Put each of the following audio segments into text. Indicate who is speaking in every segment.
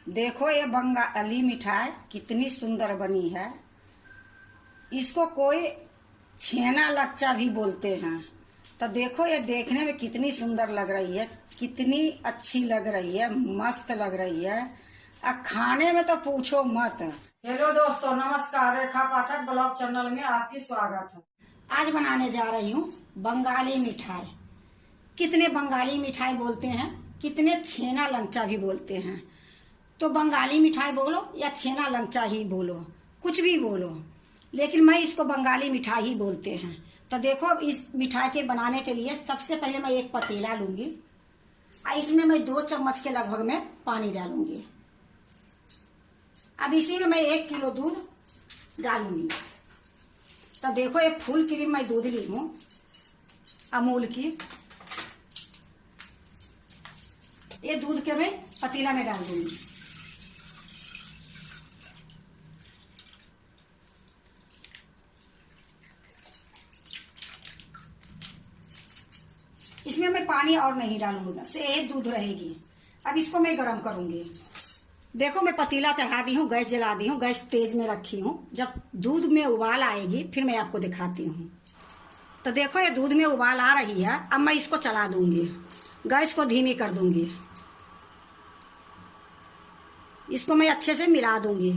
Speaker 1: देखो ये बंगाली मिठाई कितनी सुंदर बनी है। इसको कोई छेना लच्चा भी बोलते हैं। तो देखो ये देखने में कितनी सुंदर लग रही है, कितनी अच्छी लग रही है, मस्त लग रही है। और खाने में तो पूछो मत। हेलो दोस्तों, नमस्कार। रेखा पाठक ब्लॉग चैनल में आपकी स्वागत है। आज बनाने जा रही हूँ बंगाली मिठाई। कितने बंगाली मिठाई बोलते हैं, कितने छेना लंचा भी बोलते हैं। तो बंगाली मिठाई बोलो या छेना लंचा ही बोलो, कुछ भी बोलो, लेकिन मैं इसको बंगाली मिठाई ही बोलते हैं। तो देखो इस मिठाई के बनाने के लिए सबसे पहले मैं एक पतीला लूंगी और इसमें मैं 2 चम्मच के लगभग में पानी डालूंगी। अब इसी में मैं 1 किलो दूध डालूंगी। तो देखो एक फुल क्रीम मैं दूध ली हूँ अमूल की। ये दूध के मैं पतीला में डाल दूंगी। इसमें मैं पानी और नहीं डालूंगा, से ये दूध रहेगी। अब इसको मैं गरम करूंगी। देखो मैं पतीला चढ़ा दी हूँ, गैस जला दी हूँ, गैस तेज में रखी हूँ। जब दूध में उबाल आएगी फिर मैं आपको दिखाती हूँ। तो देखो ये दूध में उबाल आ रही है। अब मैं इसको चला दूंगी, गैस को धीमी कर दूंगी। इसको मैं अच्छे से मिला दूंगी।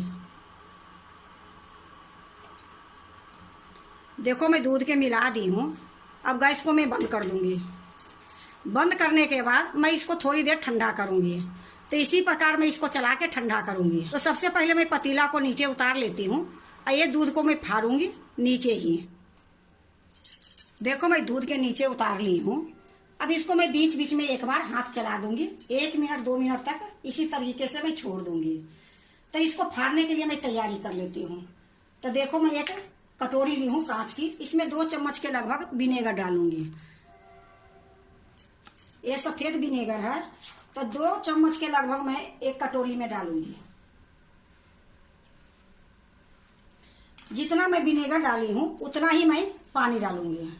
Speaker 1: देखो मैं दूध के मिला दी हूँ। अब गैस को मैं बंद कर दूंगी। बंद करने के बाद मैं इसको थोड़ी देर ठंडा करूंगी। तो इसी प्रकार मैं इसको चला के ठंडा करूंगी। तो सबसे पहले मैं पतीला को नीचे उतार लेती हूँ और ये दूध को मैं फाड़ूंगी नीचे ही। देखो मैं दूध के नीचे उतार ली हूँ। अब इसको मैं बीच बीच में एक बार हाथ चला दूंगी। 1 मिनट 2 मिनट तक इसी तरीके से मैं छोड़ दूंगी। तो इसको फाड़ने के लिए मैं तैयारी कर लेती हूँ। तो देखो मैं एक कटोरी ली हूँ कांच की। इसमें 2 चम्मच के लगभग विनेगर डालूंगी। ये सफेद विनेगर है, तो 2 चम्मच के लगभग मैं एक कटोरी में डालूंगी। जितना मैं विनेगर डाली हूं उतना ही मैं पानी डालूंगी।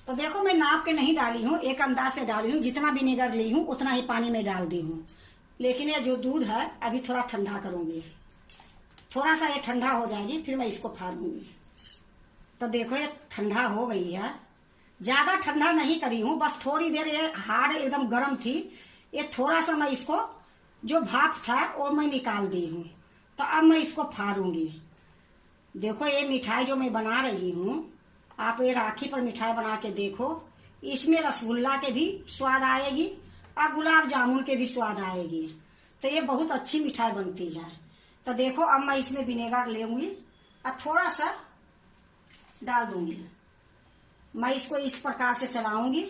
Speaker 1: तो देखो मैं नाप के नहीं डाली हूं, एक अंदाज से डाली हूं। जितना विनेगर ली हूं उतना ही पानी में डाल दी हूं। लेकिन ये जो दूध है अभी थोड़ा ठंडा करूंगी। थोड़ा सा ये ठंडा हो जाएगी फिर मैं इसको फाड़ूंगी। तो देखो ये ठंडा हो गई है। ज्यादा ठंडा नहीं करी हूं, बस थोड़ी देर ये हार्ड एकदम गर्म थी। ये थोड़ा सा मैं इसको जो भाप था वो मैं निकाल दी हूँ। तो अब मैं इसको फाड़ूंगी। देखो ये मिठाई जो मैं बना रही हूँ, आप ये राखी पर मिठाई बना के देखो। इसमें रसगुल्ला के भी स्वाद आएगी और गुलाब जामुन के भी स्वाद आएगी। तो ये बहुत अच्छी मिठाई बनती है। तो देखो अब मैं इसमें विनेगर लेंगी और थोड़ा सा डाल दूंगी। मैं इसको इस प्रकार से चलाऊंगी,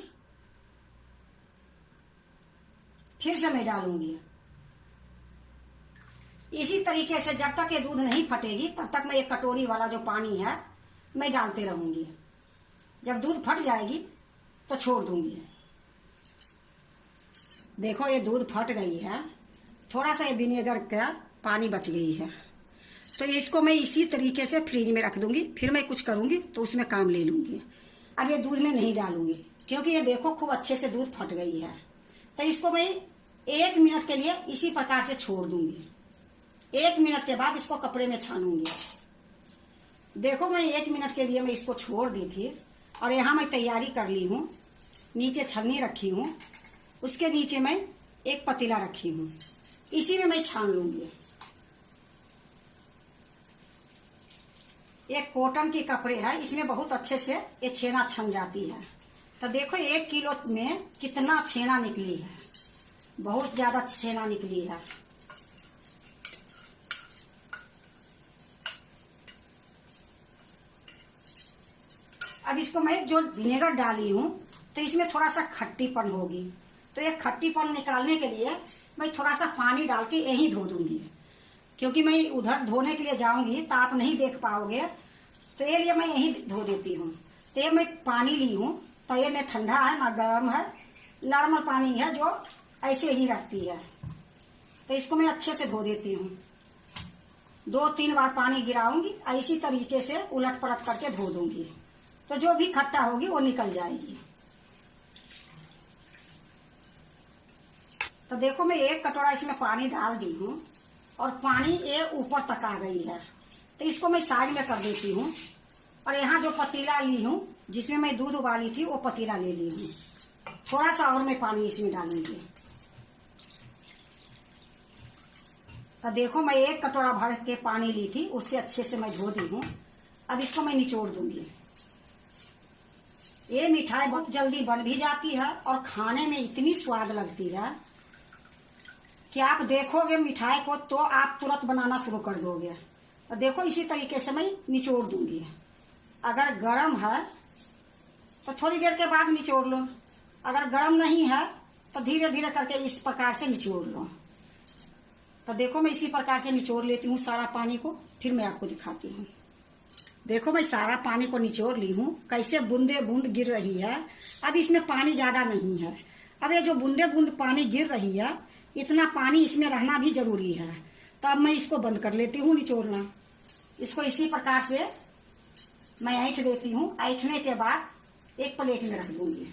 Speaker 1: फिर से मैं डालूंगी। इसी तरीके से जब तक ये दूध नहीं फटेगी तब तक मैं एक कटोरी वाला जो पानी है मैं डालते रहूंगी। जब दूध फट जाएगी तो छोड़ दूंगी। देखो ये दूध फट गई है। थोड़ा सा ये विनेगर का पानी बच गई है। तो इसको मैं इसी तरीके से फ्रिज में रख दूंगी। फिर मैं कुछ करूंगी तो उसमें काम ले लूंगी। अब ये दूध में नहीं डालूंगी क्योंकि ये देखो खूब अच्छे से दूध फट गई है। तो इसको मैं 1 मिनट के लिए इसी प्रकार से छोड़ दूंगी। 1 मिनट के बाद इसको कपड़े में छानूंगी। देखो मैं 1 मिनट के लिए मैं इसको छोड़ दी थी और यहाँ मैं तैयारी कर ली हूँ। नीचे छन्नी रखी हूँ, उसके नीचे मैं एक पतीला रखी हूँ। इसी में मैं छान लूंगी। एक कॉटन की कपड़े है, इसमें बहुत अच्छे से ये छेना छन जाती है। तो देखो 1 किलो में कितना छेना निकली है, बहुत ज्यादा छेना निकली है। अब इसको मैं जो विनेगर डाली हूँ तो इसमें थोड़ा सा खट्टीपन होगी। तो ये खट्टीपन निकालने के लिए मैं थोड़ा सा पानी डाल के यही धो दूंगी, क्योंकि मैं उधर धोने के लिए जाऊंगी तो आप नहीं देख पाओगे। तो ये लिए मैं यही धो देती हूँ। तो ये मैं पानी ली हूँ, तो ये न ठंडा है ना गर्म है, नॉर्मल पानी है जो ऐसे ही रखती है। तो इसको मैं अच्छे से धो देती हूँ। 2-3 बार पानी गिराऊंगी और इसी तरीके से उलट पलट करके धो दूंगी। तो जो भी खट्टा होगी वो निकल जाएगी। तो देखो मैं 1 कटोरा इसमें पानी डाल दी हूँ और पानी ये ऊपर तक आ गई है। तो इसको मैं साइड में कर देती हूँ। और यहाँ जो पतीला ली हूँ जिसमें मैं दूध उबाली थी वो पतीला ले ली हूँ। थोड़ा सा और मैं पानी इसमें डालूंगी। तो देखो मैं 1 कटोरा भर के पानी ली थी, उससे अच्छे से मैं धो दी हूँ। अब इसको मैं निचोड़ दूंगी। ये मिठाई बहुत जल्दी बन भी जाती है और खाने में इतनी स्वाद लगती है कि आप देखोगे मिठाई को तो आप तुरंत बनाना शुरू कर दोगे। तो देखो इसी तरीके से मैं निचोड़ दूंगी। अगर गरम है तो थोड़ी देर के बाद निचोड़ लो, अगर गरम नहीं है तो धीरे धीरे करके इस प्रकार से निचोड़ लो। तो देखो मैं इसी प्रकार से निचोड़ लेती हूँ सारा पानी को, फिर मैं आपको दिखाती हूँ। देखो मैं सारा पानी को निचोड़ ली हूँ, कैसे बूंदे बूंद गिर रही है। अब इसमें पानी ज्यादा नहीं है। अब ये जो बूंदे बूंद पानी गिर रही है, इतना पानी इसमें रहना भी जरूरी है। तो अब मैं इसको बंद कर लेती हूँ निचोड़ना। इसको इसी प्रकार से मैं ऐंठ देती हूँ। ऐंठने के बाद एक प्लेट में रख दूंगी।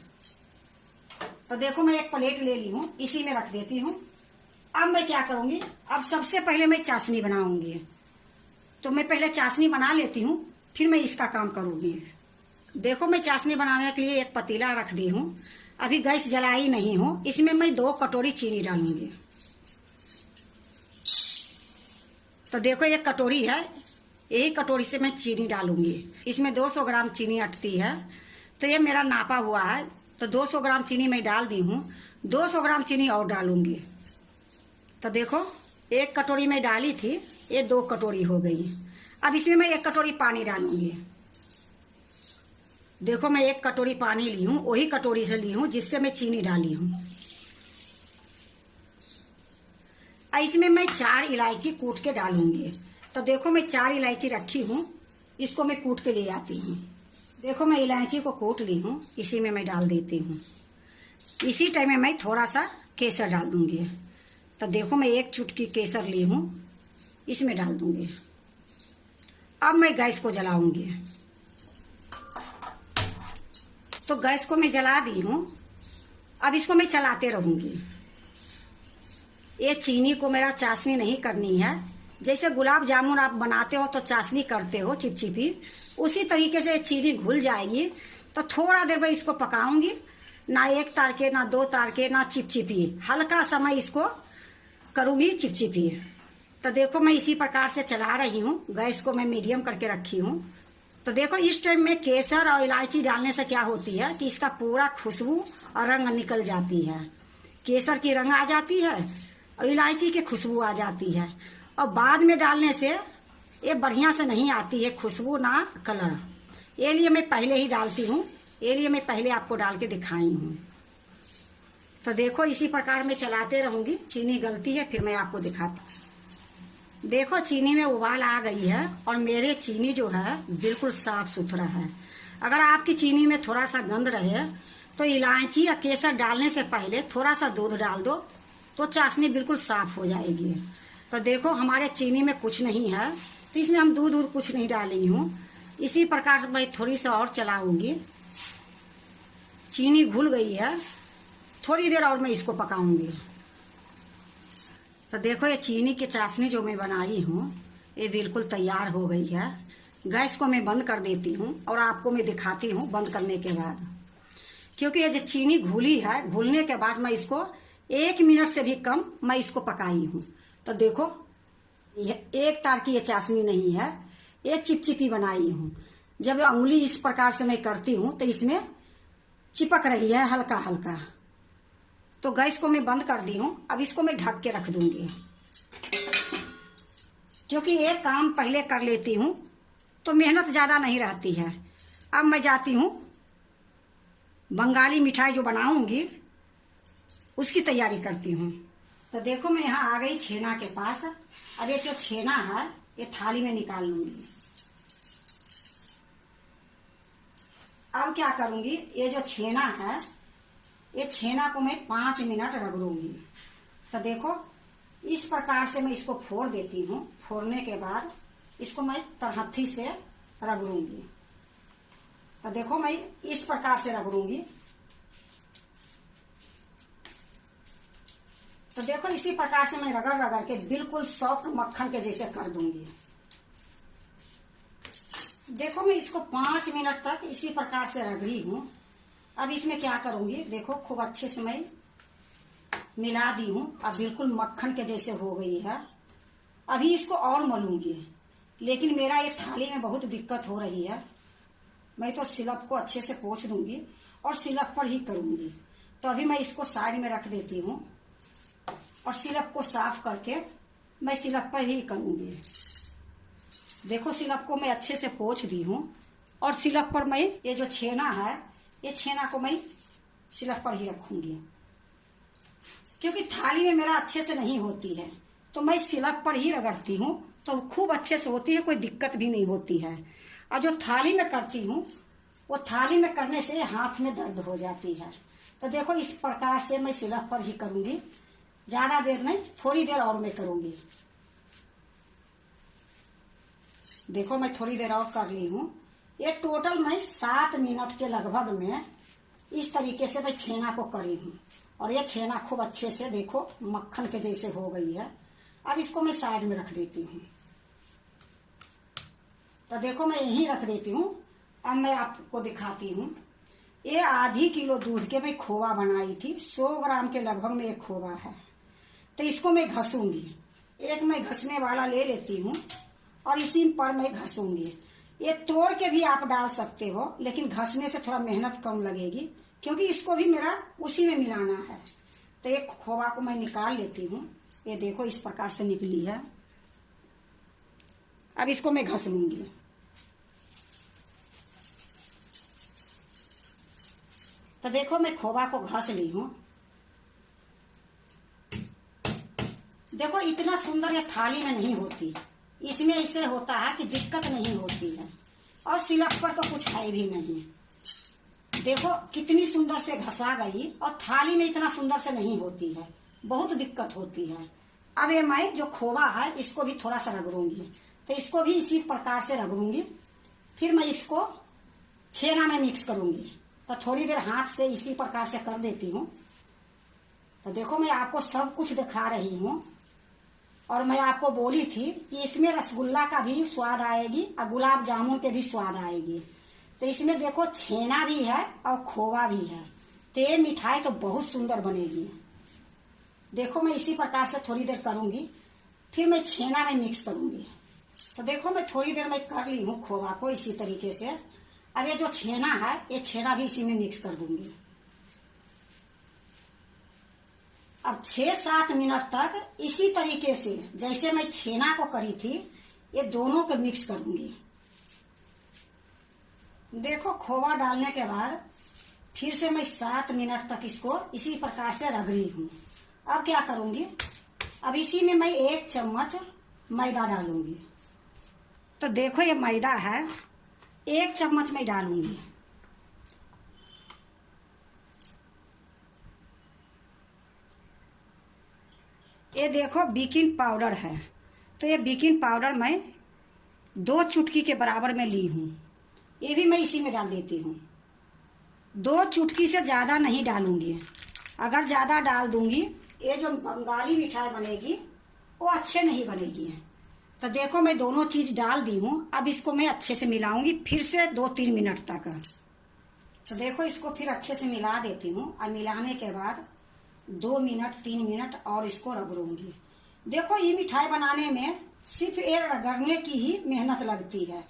Speaker 1: तो देखो मैं एक प्लेट ले ली हूँ, इसी में रख देती हूँ। अब मैं क्या करूंगी, अब सबसे पहले मैं चाशनी बनाऊंगी। तो मैं पहले चाशनी बना लेती हूँ, फिर मैं इसका काम करूंगी। देखो मैं चाशनी बनाने के लिए एक पतीला रख दी हूँ। अभी गैस जलाई नहीं हूँ। इसमें मैं 2 कटोरी चीनी डालूंगी। तो देखो 1 कटोरी है, यही कटोरी से मैं चीनी डालूंगी। इसमें 200 ग्राम चीनी अटती है। तो ये मेरा नापा हुआ है। तो 200 ग्राम चीनी मैं डाल दी हूँ। 200 ग्राम चीनी और डालूंगी। तो देखो 1 कटोरी में डाली थी, ये 2 कटोरी हो गई। अब इसमें मैं 1 कटोरी पानी डालूंगी। देखो मैं 1 कटोरी पानी ली हूँ, वही कटोरी से ली हूँ जिससे मैं चीनी डाली हूँ। इसमें मैं 4 इलायची कूट के डालूंगी। तो देखो मैं 4 इलायची रखी हूँ, इसको मैं कूट के ले आती हूँ। देखो मैं इलायची को कूट ली हूँ, इसी में मैं डाल देती हूँ। इसी टाइम में मैं थोड़ा सा केसर डाल दूंगी। तो देखो मैं 1 चुटकी केसर ली हूँ, इसमें डाल दूंगी। अब मैं गैस को जलाऊंगी। तो गैस को मैं जला दी हूँ। अब इसको मैं चलाते रहूंगी। ये चीनी को मेरा चाशनी नहीं करनी है। जैसे गुलाब जामुन आप बनाते हो तो चाशनी करते हो चिपचिपी, उसी तरीके से चीनी घुल जाएगी। तो थोड़ा देर मैं इसको पकाऊंगी, ना 1 तार के, ना 2 तार के, ना चिपचिपी, हल्का समय इसको करूंगी चिपचिपी। तो देखो मैं इसी प्रकार से चला रही हूँ। गैस को मैं मीडियम करके रखी हूँ। तो देखो इस टाइम में केसर और इलायची डालने से क्या होती है कि इसका पूरा खुशबू और रंग निकल जाती है। केसर की रंग आ जाती है और इलायची की खुशबू आ जाती है। और बाद में डालने से ये बढ़िया से नहीं आती है खुशबू ना कलर। ये लिए मैं पहले ही डालती हूँ, ये लिए मैं पहले आपको डाल के दिखाई हूँ। तो देखो इसी प्रकार मैं चलाते रहूंगी। चीनी गलती है फिर मैं आपको दिखाती हूँ। देखो चीनी में उबाल आ गई है और मेरे चीनी जो है बिल्कुल साफ सुथरा है। अगर आपकी चीनी में थोड़ा सा गंध रहे तो इलायची या केसर डालने से पहले थोड़ा सा दूध डाल दो, तो चाशनी बिल्कुल साफ हो जाएगी। तो देखो हमारे चीनी में कुछ नहीं है, तो इसमें हम दूध कुछ नहीं डाली हूँ। इसी प्रकार से मैं थोड़ी सा और चलाऊंगी। चीनी घुल गई है, थोड़ी देर और मैं इसको पकाऊंगी। तो देखो ये चीनी की चाशनी जो मैं बनाई हूँ ये बिल्कुल तैयार हो गई है। गैस को मैं बंद कर देती हूँ और आपको मैं दिखाती हूँ बंद करने के बाद। क्योंकि ये जो चीनी घुली है, घुलने के बाद मैं इसको 1 मिनट से भी कम मैं इसको पकाई हूँ। तो देखो ये 1 तार की ये चाशनी नहीं है, ये चिपचिपी बनाई हूँ। जब उंगली इस प्रकार से मैं करती हूँ तो इसमें चिपक रही है हल्का हल्का। तो गैस को मैं बंद कर दी हूँ। अब इसको मैं ढक के रख दूंगी। क्योंकि ये काम पहले कर लेती हूँ तो मेहनत ज्यादा नहीं रहती है। अब मैं जाती हूँ बंगाली मिठाई जो बनाऊंगी उसकी तैयारी करती हूँ। तो देखो मैं यहाँ आ गई छेना के पास। अब ये जो छेना है ये थाली में निकाल लूंगी। अब क्या करूंगी, ये जो छेना है ये छेना को मैं 5 मिनट रगड़ूंगी। तो देखो इस प्रकार से मैं इसको फोड़ देती हूँ। फोड़ने के बाद इसको मैं तरहथी से रगड़ूंगी। तो देखो मैं इस प्रकार से रगड़ूंगी। तो देखो इसी प्रकार से मैं रगड़ रगड़ के बिल्कुल सॉफ्ट मक्खन के जैसे कर दूंगी। देखो मैं इसको 5 मिनट तक इसी प्रकार से रगड़ी हूँ। अब इसमें क्या करूंगी, देखो खूब अच्छे से मैं मिला दी हूँ। अब बिल्कुल मक्खन के जैसे हो गई है। अभी इसको और मलूंगी, लेकिन मेरा ये थाली में बहुत दिक्कत हो रही है। मैं तो सिलप को अच्छे से पोंछ दूंगी और सिलप पर ही करूंगी। तो अभी मैं इसको साइड में रख देती हूँ और सिलप को साफ करके मैं सिलप पर ही करूंगी। देखो सिलप को मैं अच्छे से पोंछ दी हूँ और सिलप पर मैं ये जो छेना है, ये छेना को मैं सिलप पर ही रखूंगी। क्योंकि थाली में मेरा अच्छे से नहीं होती है, तो मैं सिलप पर ही रगड़ती हूँ, तो खूब अच्छे से होती है, कोई दिक्कत भी नहीं होती है। और जो थाली में करती हूँ, वो थाली में करने से हाथ में दर्द हो जाती है। तो देखो इस प्रकार से मैं सिलप पर ही करूंगी। ज्यादा देर नहीं, थोड़ी देर और मैं करूंगी। देखो मैं थोड़ी देर और कर ली हूँ। ये टोटल मैं 7 मिनट के लगभग में इस तरीके से मैं छेना को करी हूँ। और ये छेना खूब अच्छे से देखो मक्खन के जैसे हो गई है। अब इसको मैं साइड में रख देती हूँ। तो देखो मैं यहीं रख देती हूँ। अब मैं आपको दिखाती हूँ। ये आधी किलो दूध के मैं खोवा बनाई थी। 100 ग्राम के लगभग में एक खोवा है। तो इसको मैं घसूंगी। एक मैं घसने वाला ले लेती हूँ और इसी पर मैं घसूंगी। ये तोड़ के भी आप डाल सकते हो, लेकिन घसने से थोड़ा मेहनत कम लगेगी, क्योंकि इसको भी मेरा उसी में मिलाना है। तो एक खोवा को मैं निकाल लेती हूँ। ये देखो इस प्रकार से निकली है। अब इसको मैं घस लूंगी। तो देखो मैं खोवा को घस ली हूँ। देखो इतना सुंदर ये थाली में नहीं होती, इसमें इससे होता है कि दिक्कत नहीं होती है। और सिलप पर तो कुछ है भी नहीं। देखो कितनी सुंदर से घसा गई, और थाली में इतना सुंदर से नहीं होती है, बहुत दिक्कत होती है। अब ये मैं जो खोवा है इसको भी थोड़ा सा रगड़ूंगी। तो इसको भी इसी प्रकार से रगड़ूंगी। फिर मैं इसको छेना में मिक्स करूंगी। तो थोड़ी देर हाथ से इसी प्रकार से कर देती हूँ। तो देखो मैं आपको सब कुछ दिखा रही हूँ। और मैं आपको बोली थी कि इसमें रसगुल्ला का भी स्वाद आएगी और गुलाब जामुन के भी स्वाद आएगी। तो इसमें देखो छेना भी है और खोवा भी है। तो ये मिठाई तो बहुत सुंदर बनेगी। देखो मैं इसी प्रकार से थोड़ी देर करूंगी, फिर मैं छेना में मिक्स करूंगी। तो देखो मैं थोड़ी देर में कर ली हूँ खोवा को इसी तरीके से। अब ये जो छेना है, ये छेना भी इसी में मिक्स कर दूंगी। अब 6-7 मिनट तक इसी तरीके से जैसे मैं छेना को करी थी, ये दोनों को मिक्स करूंगी। देखो खोवा डालने के बाद फिर से मैं 7 मिनट तक इसको इसी प्रकार से रगड़ी हूँ। अब क्या करूंगी, अब इसी में मैं 1 चम्मच मैदा डालूंगी। तो देखो ये मैदा है, 1 चम्मच मैं डालूंगी। ये देखो बेकिंग पाउडर है। तो ये बेकिंग पाउडर मैं 2 चुटकी के बराबर में ली हूँ। ये भी मैं इसी में डाल देती हूँ। 2 चुटकी से ज्यादा नहीं डालूंगी। अगर ज्यादा डाल दूंगी, ये जो बंगाली मिठाई बनेगी वो अच्छे नहीं बनेगी। तो देखो मैं दोनों चीज डाल दी हूँ। अब इसको मैं अच्छे से मिलाऊंगी फिर से 2-3 मिनट तक। तो देखो इसको फिर अच्छे से मिला देती हूँ। अब मिलाने के बाद 2 मिनट 3 मिनट और इसको रगड़ूंगी। देखो ये मिठाई बनाने में सिर्फ ये रगड़ने की ही मेहनत लगती है।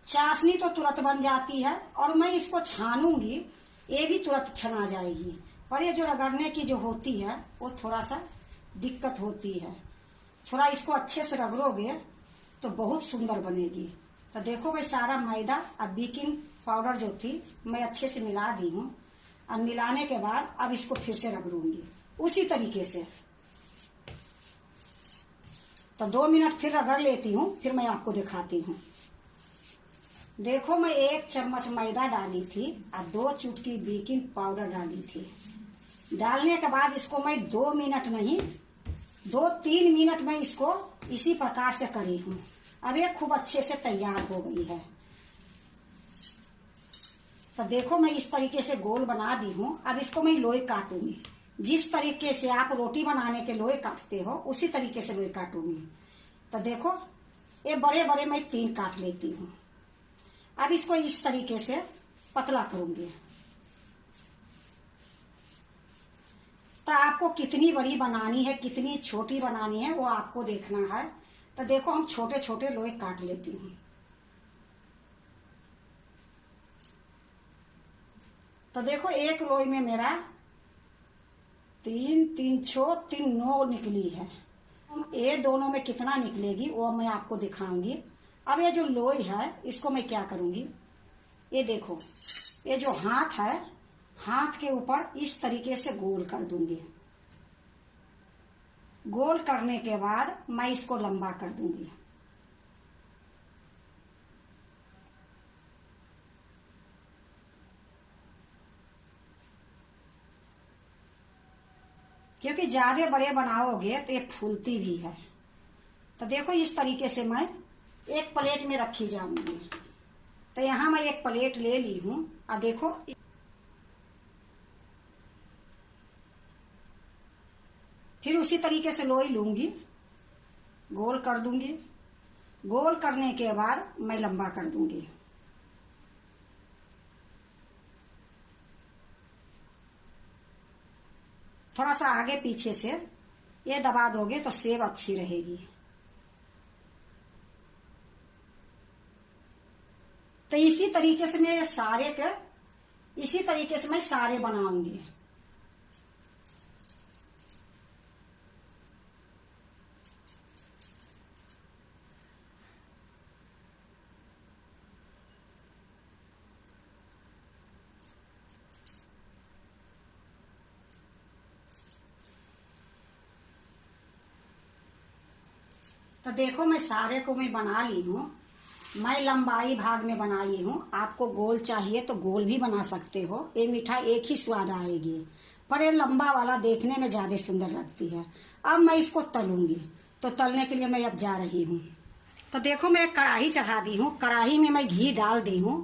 Speaker 1: चाशनी तो तुरंत बन जाती है, और मैं इसको छानूंगी, ये भी तुरंत छना जाएगी। पर ये जो रगड़ने की जो होती है वो थोड़ा सा दिक्कत होती है। थोड़ा इसको अच्छे से रगड़ोगे तो बहुत सुंदर बनेगी। तो देखो मैं सारा मैदा और बेकिंग पाउडर जो थी मैं अच्छे से मिला दी हूँ। अब मिलाने के बाद अब इसको फिर से रगड़ूंगी उसी तरीके से। तो 2 मिनट फिर रगड़ लेती हूँ, फिर मैं आपको दिखाती हूँ। देखो मैं 1 चम्मच मैदा डाली थी और 2 चुटकी बेकिंग पाउडर डाली थी। डालने के बाद इसको मैं 2 मिनट नहीं 2-3 मिनट में इसको इसी प्रकार से करी हूँ। अब ये खूब अच्छे से तैयार हो गई है। तो देखो मैं इस तरीके से गोल बना दी हूँ। अब इसको मैं लोई काटूंगी। जिस तरीके से आप रोटी बनाने के लोई काटते हो उसी तरीके से लोई काटूंगी। तो देखो ये बड़े बड़े मैं 3 काट लेती हूँ। अब इसको इस तरीके से पतला करूंगी। तो आपको कितनी बड़ी बनानी है कितनी छोटी बनानी है वो आपको देखना है। तो देखो हम छोटे छोटे लोई काट लेती हूँ। तो देखो एक लोई में मेरा 3 3 6 3 9 निकली है। ये दोनों में कितना निकलेगी वो मैं आपको दिखाऊंगी। अब ये जो लोई है इसको मैं क्या करूंगी, ये देखो ये जो हाथ है हाथ के ऊपर इस तरीके से गोल कर दूंगी। गोल करने के बाद मैं इसको लंबा कर दूंगी। क्योंकि ज्यादा बड़े बनाओगे तो ये फूलती भी है। तो देखो इस तरीके से मैं एक प्लेट में रखी जाऊंगी। तो यहां मैं एक प्लेट ले ली हूं। और देखो फिर उसी तरीके से लोई लूंगी, गोल कर दूंगी। गोल करने के बाद मैं लंबा कर दूंगी। थोड़ा सा आगे पीछे से ये दबा दोगे तो सेब अच्छी रहेगी। तो इसी तरीके से मैं इसी तरीके से मैं सारे बनाऊंगी। तो देखो मैं सारे को मैं बना ली हूँ। मैं लंबाई भाग में बनाई हूँ। आपको गोल चाहिए तो गोल भी बना सकते हो। ये मिठाई एक ही स्वाद आएगी, पर ये लंबा वाला देखने में ज्यादा सुंदर लगती है। अब मैं इसको तलूंगी। तो तलने के लिए मैं अब जा रही हूँ। तो देखो मैं एक कढ़ाई चढ़ा दी हूँ। कढ़ाई में मैं घी डाल दी हूँ।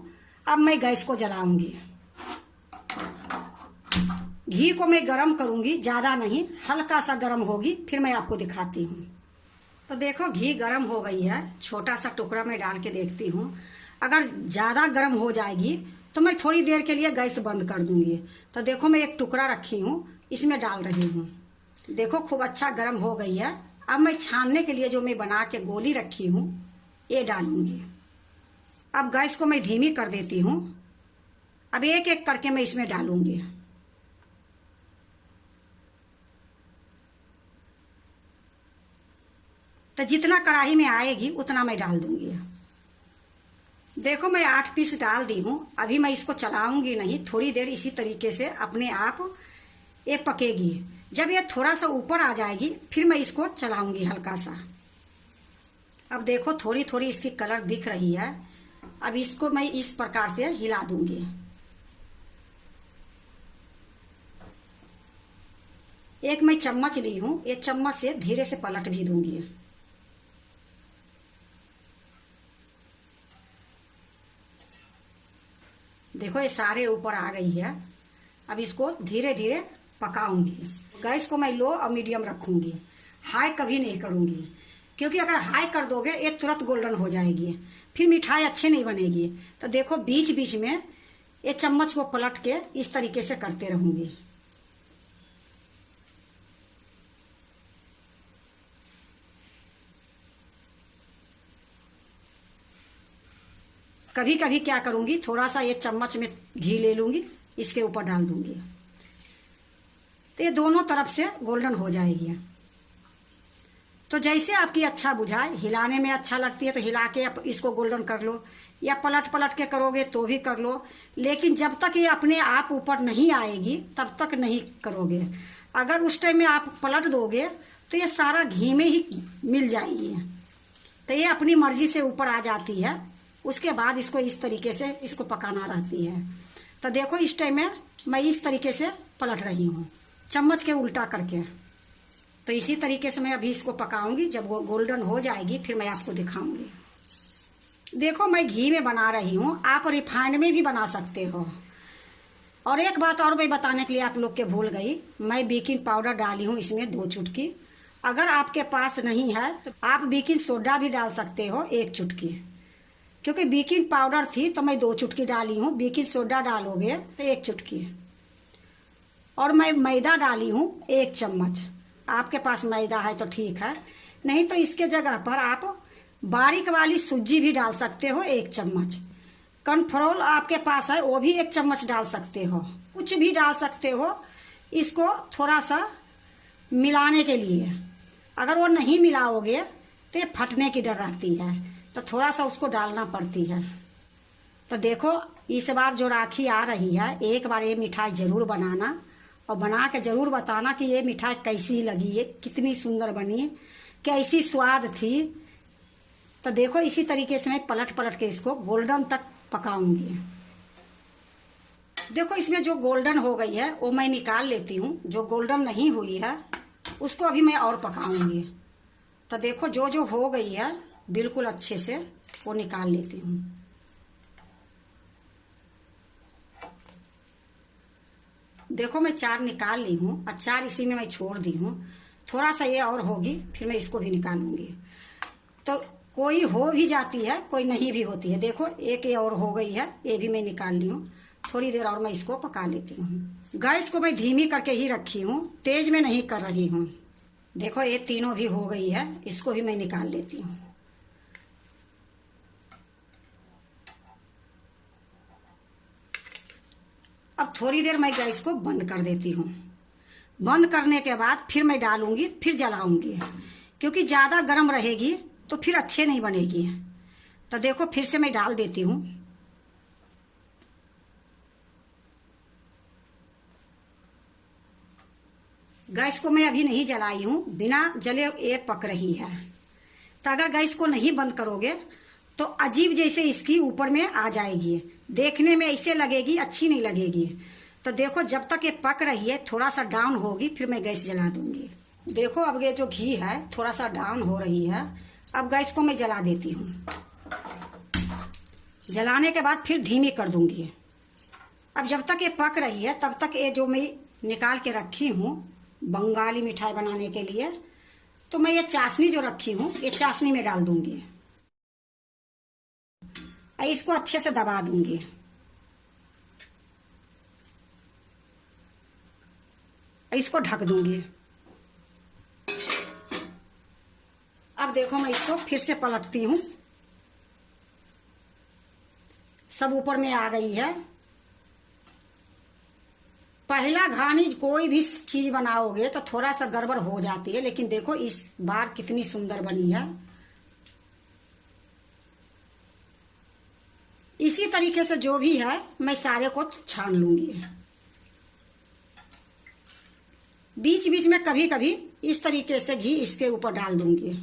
Speaker 1: अब मैं गैस को जलाऊंगी। घी को मैं गरम करूंगी, ज्यादा नहीं, हल्का सा गरम होगी फिर मैं आपको दिखाती हूँ। तो देखो घी गरम हो गई है। छोटा सा टुकड़ा मैं डाल के देखती हूँ। अगर ज्यादा गरम हो जाएगी तो मैं थोड़ी देर के लिए गैस बंद कर दूंगी। तो देखो मैं एक टुकड़ा रखी हूँ, इसमें डाल रही हूँ। देखो खूब अच्छा गरम हो गई है। अब मैं छानने के लिए जो मैं बना के गोली रखी हूँ ये डालूंगी। अब गैस को मैं धीमी कर देती हूँ। अब एक एक करके मैं इसमें डालूंगी। तो जितना कढ़ाई में आएगी उतना मैं डाल दूंगी। देखो मैं 8 पीस डाल दी हूँ। अभी मैं इसको चलाऊंगी नहीं, थोड़ी देर इसी तरीके से अपने आप ये पकेगी। जब ये थोड़ा सा ऊपर आ जाएगी फिर मैं इसको चलाऊंगी हल्का सा। अब देखो थोड़ी थोड़ी इसकी कलर दिख रही है। अब इसको मैं इस प्रकार से हिला दूंगी। एक मैं चम्मच ली हूँ, ये चम्मच से धीरे से पलट भी दूंगी। देखो ये सारे ऊपर आ गई है। अब इसको धीरे धीरे पकाऊंगी। गैस को मैं लो और मीडियम रखूंगी, हाई कभी नहीं करूंगी। क्योंकि अगर हाई कर दोगे ये तुरंत गोल्डन हो जाएगी, फिर मिठाई अच्छी नहीं बनेगी। तो देखो बीच बीच में ये चम्मच को पलट के इस तरीके से करते रहूंगी। कभी कभी क्या करूंगी, थोड़ा सा ये चम्मच में घी ले लूंगी, इसके ऊपर डाल दूंगी। तो ये दोनों तरफ से गोल्डन हो जाएगी। तो जैसे आपकी अच्छा बुझाए, हिलाने में अच्छा लगती है तो हिला के इसको गोल्डन कर लो, या पलट पलट के करोगे तो भी कर लो। लेकिन जब तक ये अपने आप ऊपर नहीं आएगी तब तक नहीं करोगे। अगर उस टाइम में आप पलट दोगे तो ये सारा घी में ही मिल जाएगी। तो ये अपनी मर्जी से ऊपर आ जाती है। उसके बाद इसको इस तरीके से इसको पकाना रहती है। तो देखो इस टाइम में मैं इस तरीके से पलट रही हूँ, चम्मच के उल्टा करके। तो इसी तरीके से मैं अभी इसको पकाऊंगी। जब वो गोल्डन हो जाएगी फिर मैं आपको दिखाऊंगी। देखो मैं घी में बना रही हूँ, आप रिफाइंड में भी बना सकते हो। और एक बात और मैं बताने के लिए आप लोग के भूल गई, मैं बेकिंग पाउडर डाली हूँ इसमें 2 चुटकी। अगर आपके पास नहीं है तो आप बेकिंग सोडा भी डाल सकते हो 1 चुटकी। क्योंकि बेकिंग पाउडर थी तो मैं 2 चुटकी डाली हूँ, बेकिंग सोडा डालोगे तो 1 चुटकी। और मैं मैदा डाली हूँ 1 चम्मच। आपके पास मैदा है तो ठीक है, नहीं तो इसके जगह पर आप बारीक वाली सूजी भी डाल सकते हो 1 चम्मच। कॉर्नफ्लोर आपके पास है वो भी 1 चम्मच डाल सकते हो, कुछ भी डाल सकते हो इसको थोड़ा सा मिलाने के लिए। अगर वो नहीं मिलाओगे तो फटने की डर रहती है, तो थोड़ा सा उसको डालना पड़ती है। तो देखो इस बार जो राखी आ रही है, एक बार ये मिठाई जरूर बनाना और बना के जरूर बताना कि ये मिठाई कैसी लगी, ये कितनी सुंदर बनी, कैसी स्वाद थी। तो देखो इसी तरीके से मैं पलट पलट के इसको गोल्डन तक पकाऊंगी। देखो इसमें जो गोल्डन हो गई है वो मैं निकाल लेती हूँ, जो गोल्डन नहीं हुई है उसको अभी मैं और पकाऊंगी। तो देखो जो जो हो गई है बिल्कुल अच्छे से वो निकाल लेती हूँ। देखो मैं 4 निकाल ली हूँ और 4 इसी में मैं छोड़ दी हूँ। थोड़ा सा ये और होगी फिर मैं इसको भी निकालूंगी। तो कोई हो भी जाती है, कोई नहीं भी होती है। देखो एक ये और हो गई है, ये भी मैं निकाल ली हूँ। थोड़ी देर और मैं इसको पका लेती हूँ। गैस को मैं धीमी करके ही रखी हूँ, तेज में नहीं कर रही हूँ। देखो ये तीनों भी हो गई है, इसको भी मैं निकाल लेती हूँ। अब थोड़ी देर मैं गैस को बंद कर देती हूँ। बंद करने के बाद फिर मैं डालूंगी, फिर जलाऊंगी, क्योंकि ज्यादा गर्म रहेगी तो फिर अच्छे नहीं बनेगी। तो देखो फिर से मैं डाल देती हूँ। गैस को मैं अभी नहीं जलाई हूँ, बिना जले ये पक रही है। तो अगर गैस को नहीं बंद करोगे तो अजीब जैसे इसकी ऊपर में आ जाएगी, देखने में ऐसे लगेगी, अच्छी नहीं लगेगी। तो देखो जब तक ये पक रही है थोड़ा सा डाउन होगी फिर मैं गैस जला दूंगी। देखो अब ये जो घी है थोड़ा सा डाउन हो रही है, अब गैस को मैं जला देती हूँ। जलाने के बाद फिर धीमी कर दूंगी। अब जब तक ये पक रही है तब तक ये जो मैं निकाल के रखी हूँ बंगाली मिठाई बनाने के लिए, तो मैं ये चाशनी जो रखी हूँ ये चाशनी में डाल दूंगी। इसको अच्छे से दबा दूंगी। इसको ढक दूंगी। अब देखो मैं इसको फिर से पलटती हूँ। सब ऊपर में आ गई है। पहला घानी कोई भी चीज बनाओगे तो थोड़ा सा गड़बड़ हो जाती है, लेकिन देखो इस बार कितनी सुंदर बनी है। इसी तरीके से जो भी है मैं सारे को छान लूंगी। बीच बीच में कभी कभी इस तरीके से घी इसके ऊपर डाल दूंगी।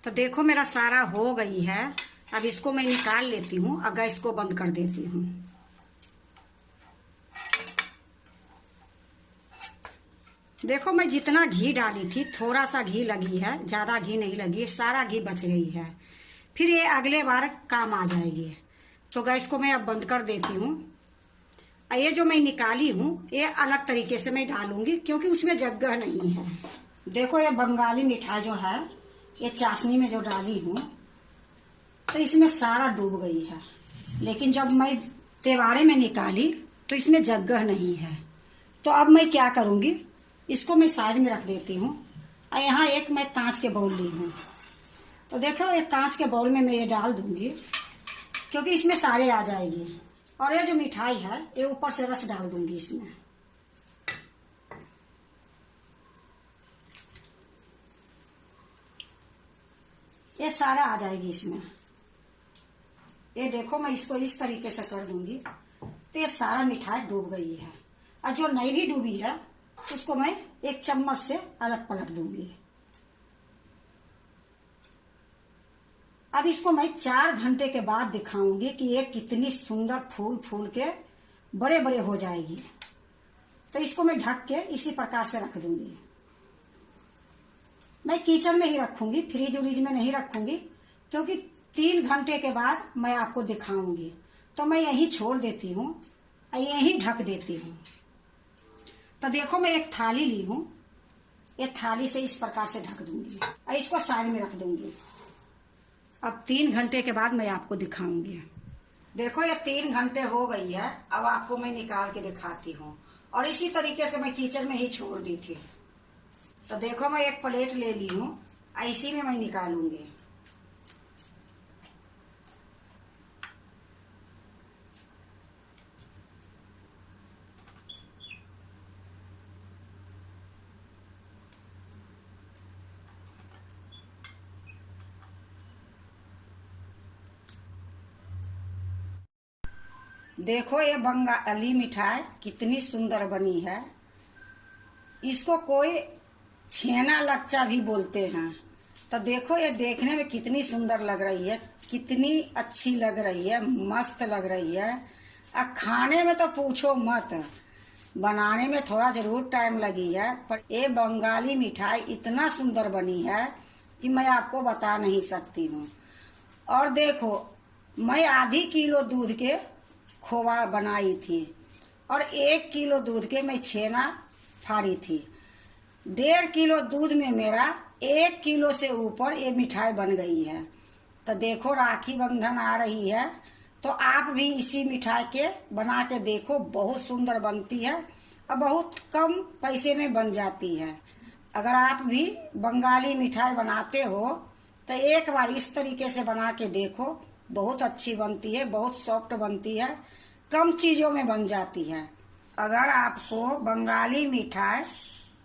Speaker 1: तो देखो मेरा सारा हो गई है। अब इसको मैं निकाल लेती हूँ और गैस को बंद कर देती हूँ। देखो मैं जितना घी डाली थी थोड़ा सा घी लगी है, ज्यादा घी नहीं लगी, सारा घी बच गई है। फिर ये अगले बार काम आ जाएगी। तो गैस को मैं अब बंद कर देती हूँ। ये जो मैं निकाली हूँ ये अलग तरीके से मैं डालूंगी, क्योंकि उसमें जगह नहीं है। देखो ये बंगाली मिठाई जो है ये चाशनी में जो डाली हूँ तो इसमें सारा डूब गई है, लेकिन जब मैं तेवाड़े में निकाली तो इसमें जगह नहीं है। तो अब मैं क्या करूंगी, इसको मैं साइड में रख देती हूँ। और यहाँ एक मैं कांच के बाउल ली हूँ। तो देखो एक कांच के बाउल में मैं ये डाल दूंगी, क्योंकि इसमें सारे आ जाएगी। और ये जो मिठाई है ये ऊपर से रस डाल दूंगी इसमें। ये सारा आ जाएगी इसमें। ये देखो मैं इसको इस तरीके से कर दूंगी तो ये सारा मिठाई डूब गई है। और जो नहीं भी डूबी है उसको मैं एक चम्मच से अलग पलट दूंगी। अब इसको मैं 4 घंटे के बाद दिखाऊंगी कि ये कितनी सुंदर फूल फूल के बड़े बड़े हो जाएगी। तो इसको मैं ढक के इसी प्रकार से रख दूंगी। मैं किचन में ही रखूंगी, फ्रिज उरीज में नहीं रखूंगी, क्योंकि 3 घंटे के बाद मैं आपको दिखाऊंगी। तो मैं यहीं छोड़ देती हूँ, यहीं ढक देती हूँ। तो देखो मैं एक थाली ली हूँ, एक थाली से इस प्रकार से ढक दूंगी और इसको साइड में रख दूंगी। अब 3 घंटे के बाद मैं आपको दिखाऊंगी। देखो ये 3 घंटे हो गई है। अब आपको मैं निकाल के दिखाती हूँ। और इसी तरीके से मैं किचन में ही छोड़ दी थी। तो देखो मैं एक प्लेट ले ली हूँ, इसी में मैं निकालूंगी। देखो ये बंगाली मिठाई कितनी सुंदर बनी है। इसको कोई छेना लच्चा भी बोलते हैं। तो देखो ये देखने में कितनी सुंदर लग रही है, कितनी अच्छी लग रही है, मस्त लग रही है। और खाने में तो पूछो मत, बनाने में थोड़ा जरूर टाइम लगी है, पर ये बंगाली मिठाई इतना सुंदर बनी है कि मैं आपको बता नहीं सकती हूँ। और देखो मैं आधी किलो दूध के खोवा बनाई थी और 1 किलो दूध के मैं छेना फाड़ी थी। 1.5 किलो दूध में मेरा 1 किलो से ऊपर ये मिठाई बन गई है। तो देखो राखी बंधन आ रही है, तो आप भी इसी मिठाई के बना के देखो। बहुत सुंदर बनती है और बहुत कम पैसे में बन जाती है। अगर आप भी बंगाली मिठाई बनाते हो तो एक बार इस तरीके से बना के देखो। बहुत अच्छी बनती है, बहुत सॉफ्ट बनती है, कम चीजों में बन जाती है। अगर आपको बंगाली मिठाई,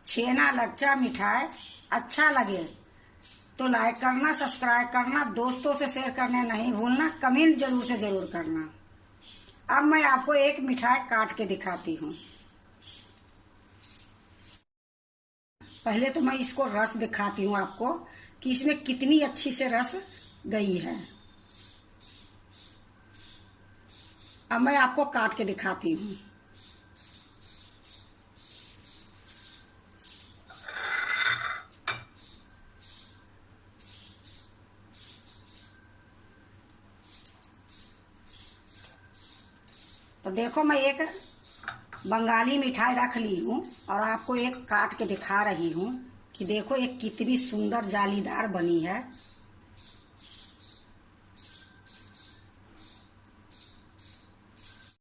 Speaker 1: छेना लच्चा मिठाई अच्छा लगे तो लाइक करना, सब्सक्राइब करना, दोस्तों से शेयर करने नहीं भूलना, कमेंट जरूर से जरूर करना। अब मैं आपको एक मिठाई काट के दिखाती हूँ। पहले तो मैं इसको रस दिखाती हूँ आपको कि इसमें कितनी अच्छी से रस गई है। अब मैं आपको काट के दिखाती हूँ। तो देखो मैं एक बंगाली मिठाई रख ली हूँ और आपको एक काट के दिखा रही हूँ कि देखो ये कितनी सुंदर जालीदार बनी है।